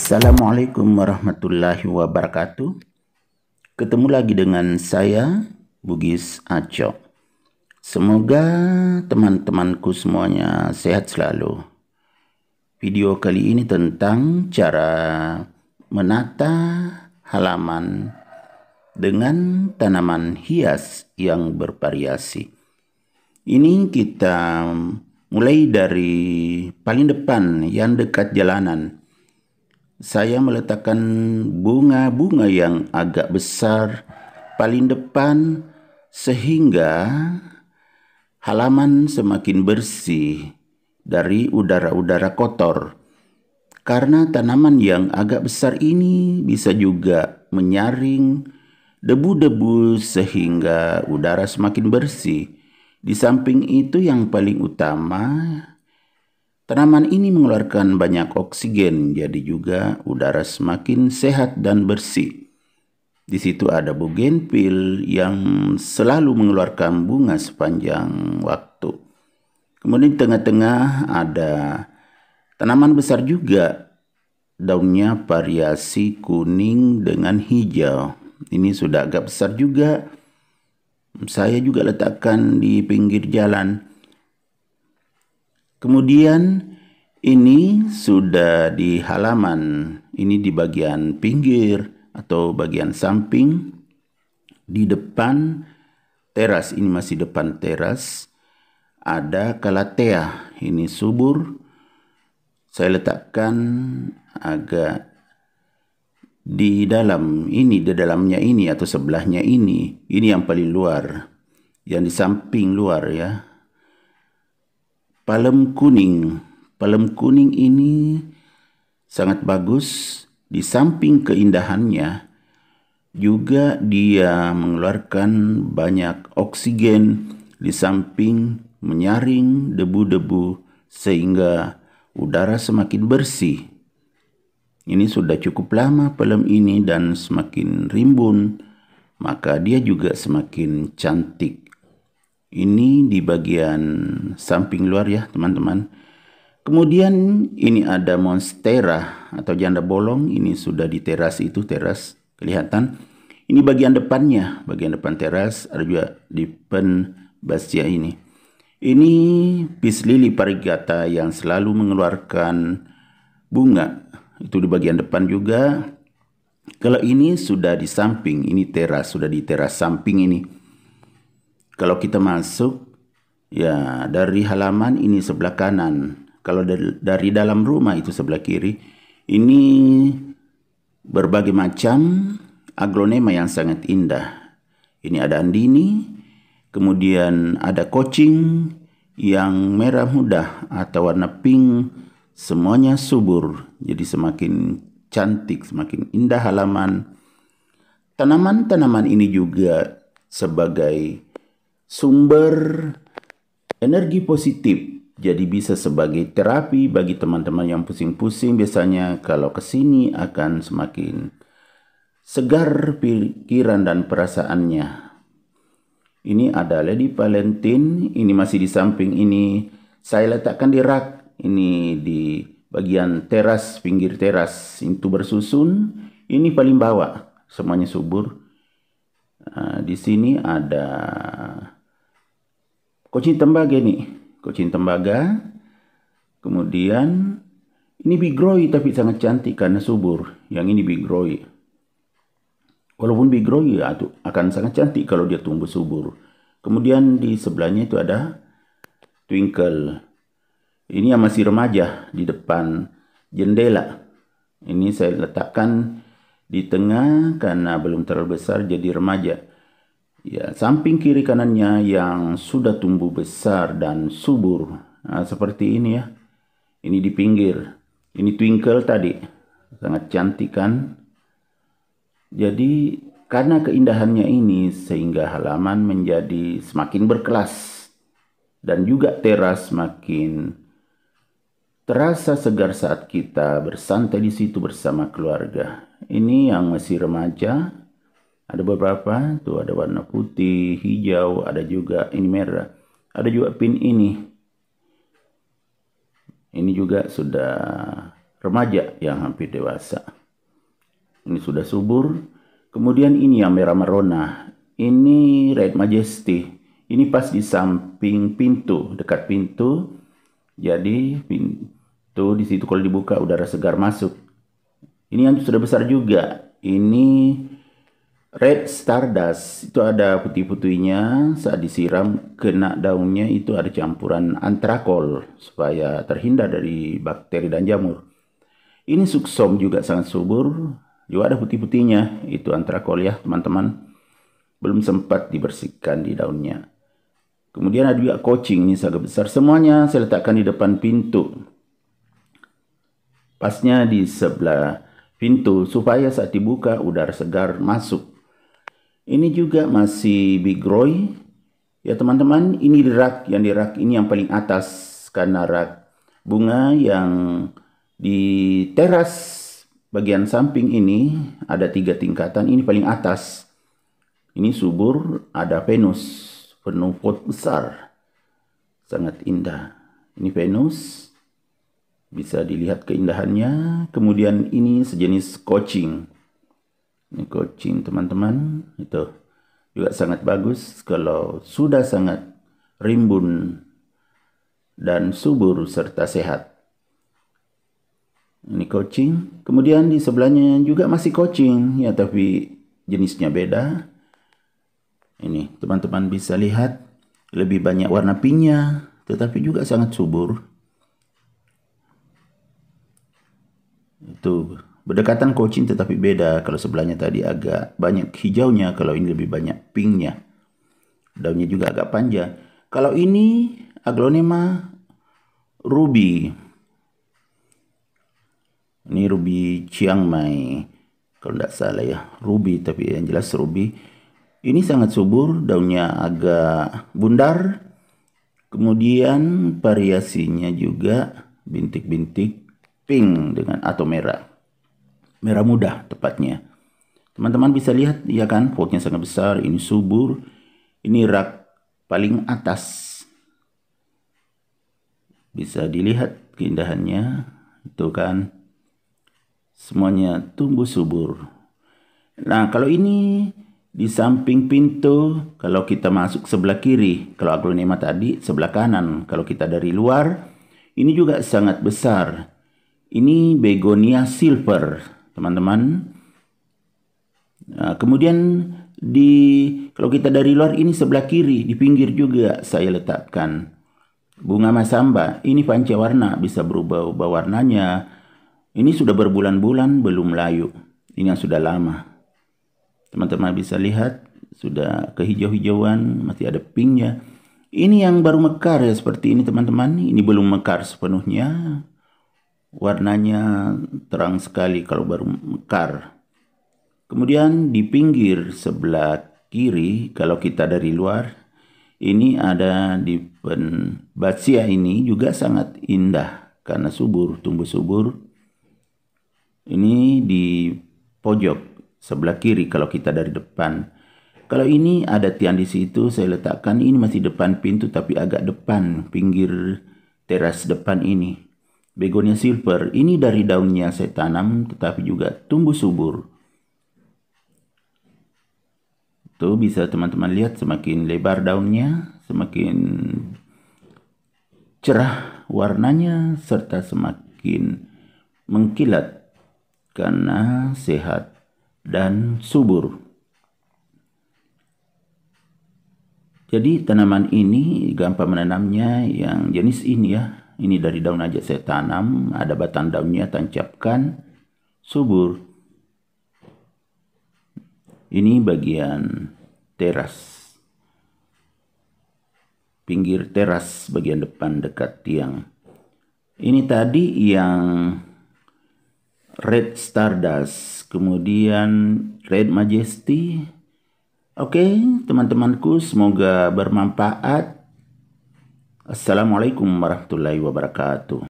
Assalamualaikum warahmatullahi wabarakatuh. Ketemu lagi dengan saya, Bugis Aco. Semoga teman-temanku semuanya sehat selalu. Video kali ini tentang cara menata halaman dengan tanaman hias yang bervariasi. Ini kita mulai dari paling depan yang dekat jalanan. Saya meletakkan bunga-bunga yang agak besar paling depan sehingga halaman semakin bersih dari udara-udara kotor. Karena tanaman yang agak besar ini bisa juga menyaring debu-debu sehingga udara semakin bersih. Di samping itu yang paling utama, tanaman ini mengeluarkan banyak oksigen, jadi juga udara semakin sehat dan bersih. Di situ ada bougainville yang selalu mengeluarkan bunga sepanjang waktu. Kemudian di tengah-tengah ada tanaman besar juga, daunnya variasi kuning dengan hijau. Ini sudah agak besar juga. Saya juga letakkan di pinggir jalan. Kemudian ini sudah di halaman, ini di bagian pinggir atau bagian samping. Di depan teras, ini masih depan teras, ada calathea, ini subur. Saya letakkan agak di dalam ini, di dalamnya ini atau sebelahnya ini yang paling luar, yang di samping luar ya. Palem kuning ini sangat bagus. Di samping keindahannya juga dia mengeluarkan banyak oksigen, di samping menyaring debu-debu sehingga udara semakin bersih. Ini sudah cukup lama palem ini dan semakin rimbun, maka dia juga semakin cantik. Ini di bagian samping luar ya teman-teman. Kemudian ini ada monstera atau janda bolong. Ini sudah di teras, itu teras kelihatan. Ini bagian depannya, bagian depan teras. Ada juga di penbasia ini. Ini peace lily variegata yang selalu mengeluarkan bunga. Itu di bagian depan juga. Kalau ini sudah di samping, ini teras, sudah di teras samping ini. Kalau kita masuk, ya dari halaman ini sebelah kanan. Kalau dari dalam rumah itu sebelah kiri. Ini berbagai macam aglonema yang sangat indah. Ini ada andini, kemudian ada kucing yang merah muda atau warna pink. Semuanya subur, jadi semakin cantik, semakin indah halaman. Tanaman-tanaman ini juga sebagai sumber energi positif, jadi bisa sebagai terapi bagi teman-teman yang pusing-pusing. Biasanya kalau ke sini akan semakin segar pikiran dan perasaannya. Ini ada Lady Valentine, ini masih di samping ini. Saya letakkan di rak, ini di bagian teras, pinggir teras, itu bersusun. Ini paling bawah, semuanya subur. Di sini ada kucing tembaga nih, kucing tembaga. Kemudian ini bigroy tapi sangat cantik karena subur. Yang ini bigroy. Walaupun bigroy ya, akan sangat cantik kalau dia tumbuh subur. Kemudian di sebelahnya itu ada twinkle. Ini yang masih remaja di depan jendela. Ini saya letakkan di tengah karena belum terlalu besar jadi remaja. Ya, samping kiri kanannya yang sudah tumbuh besar dan subur. Nah, seperti ini ya. Ini di pinggir. Ini twinkle tadi. Sangat cantik kan? Jadi karena keindahannya ini sehingga halaman menjadi semakin berkelas. Dan juga teras semakin terasa segar saat kita bersantai di situ bersama keluarga. Ini yang masih remaja. Ada beberapa, tuh ada warna putih, hijau, ada juga ini merah. Ada juga pink ini. Ini juga sudah remaja yang hampir dewasa. Ini sudah subur. Kemudian ini yang merah merona. Ini Red Majesty. Ini pas di samping pintu, dekat pintu. Jadi pintu di situ kalau dibuka udara segar masuk. Ini yang sudah besar juga. Ini Red Stardust. Itu ada putih-putihnya. Saat disiram kena daunnya itu ada campuran antrakol supaya terhindar dari bakteri dan jamur. Ini Suksom juga sangat subur. Juga ada putih-putihnya. Itu antrakol ya teman-teman. Belum sempat dibersihkan di daunnya. Kemudian ada juga Kucing, ini sangat besar. Semuanya saya letakkan di depan pintu. Pasnya di sebelah pintu supaya saat dibuka udara segar masuk. Ini juga masih Big Roy. Ya teman-teman, ini di rak. Yang di rak ini yang paling atas. Karena rak bunga yang di teras bagian samping ini ada 3 tingkatan. Ini paling atas. Ini subur, ada Venus, penuh pot besar, sangat indah. Ini Venus, bisa dilihat keindahannya. Kemudian ini sejenis Kucing. Ini Kucing teman-teman, itu juga sangat bagus kalau sudah sangat rimbun dan subur serta sehat. Ini Kucing. Kemudian di sebelahnya juga masih Kucing, ya tapi jenisnya beda. Ini teman-teman bisa lihat lebih banyak warna pinknya, tetapi juga sangat subur. Itu berdekatan Kucing tetapi beda. Kalau sebelahnya tadi agak banyak hijaunya, kalau ini lebih banyak pinknya. Daunnya juga agak panjang. Kalau ini Aglonema Ruby. Ini Ruby Chiang Mai. Kalau tidak salah ya, Ruby, tapi yang jelas Ruby. Ini sangat subur, daunnya agak bundar. Kemudian variasinya juga bintik-bintik pink dengan atau merah. Merah muda tepatnya. Teman-teman bisa lihat ya kan, potnya sangat besar, ini subur. Ini rak paling atas. Bisa dilihat keindahannya, itu kan. Semuanya tumbuh subur. Nah, kalau ini di samping pintu, kalau kita masuk sebelah kiri, kalau Aglonema tadi sebelah kanan. Kalau kita dari luar, ini juga sangat besar. Ini Begonia Silver, teman-teman. Nah, kemudian kalau kita dari luar, ini sebelah kiri, di pinggir juga saya letakkan bunga masamba. Ini pancawarna, bisa berubah-ubah warnanya. Ini sudah berbulan-bulan belum layu. Ini yang sudah lama. Teman-teman bisa lihat sudah kehijau-hijauan, masih ada pinknya. Ini yang baru mekar ya seperti ini teman-teman. Ini belum mekar sepenuhnya. Warnanya terang sekali kalau baru mekar. Kemudian di pinggir sebelah kiri kalau kita dari luar, ini ada di Batzia, ini juga sangat indah karena subur, tumbuh subur. Ini di pojok sebelah kiri kalau kita dari depan. Kalau ini ada tiang di situ, saya letakkan ini masih depan pintu tapi agak depan, pinggir teras depan ini. Begonia Silver, ini dari daunnya saya tanam tetapi juga tumbuh subur. Tuh bisa teman-teman lihat semakin lebar daunnya, semakin cerah warnanya serta semakin mengkilat karena sehat dan subur. Jadi tanaman ini gampang menanamnya yang jenis ini ya. Ini dari daun aja saya tanam, ada batang daunnya tancapkan, subur. Ini bagian teras. Pinggir teras bagian depan dekat tiang. Ini tadi yang Red Stardust, kemudian Red Majesty. Oke, teman-temanku, semoga bermanfaat. Assalamualaikum warahmatullahi wabarakatuh.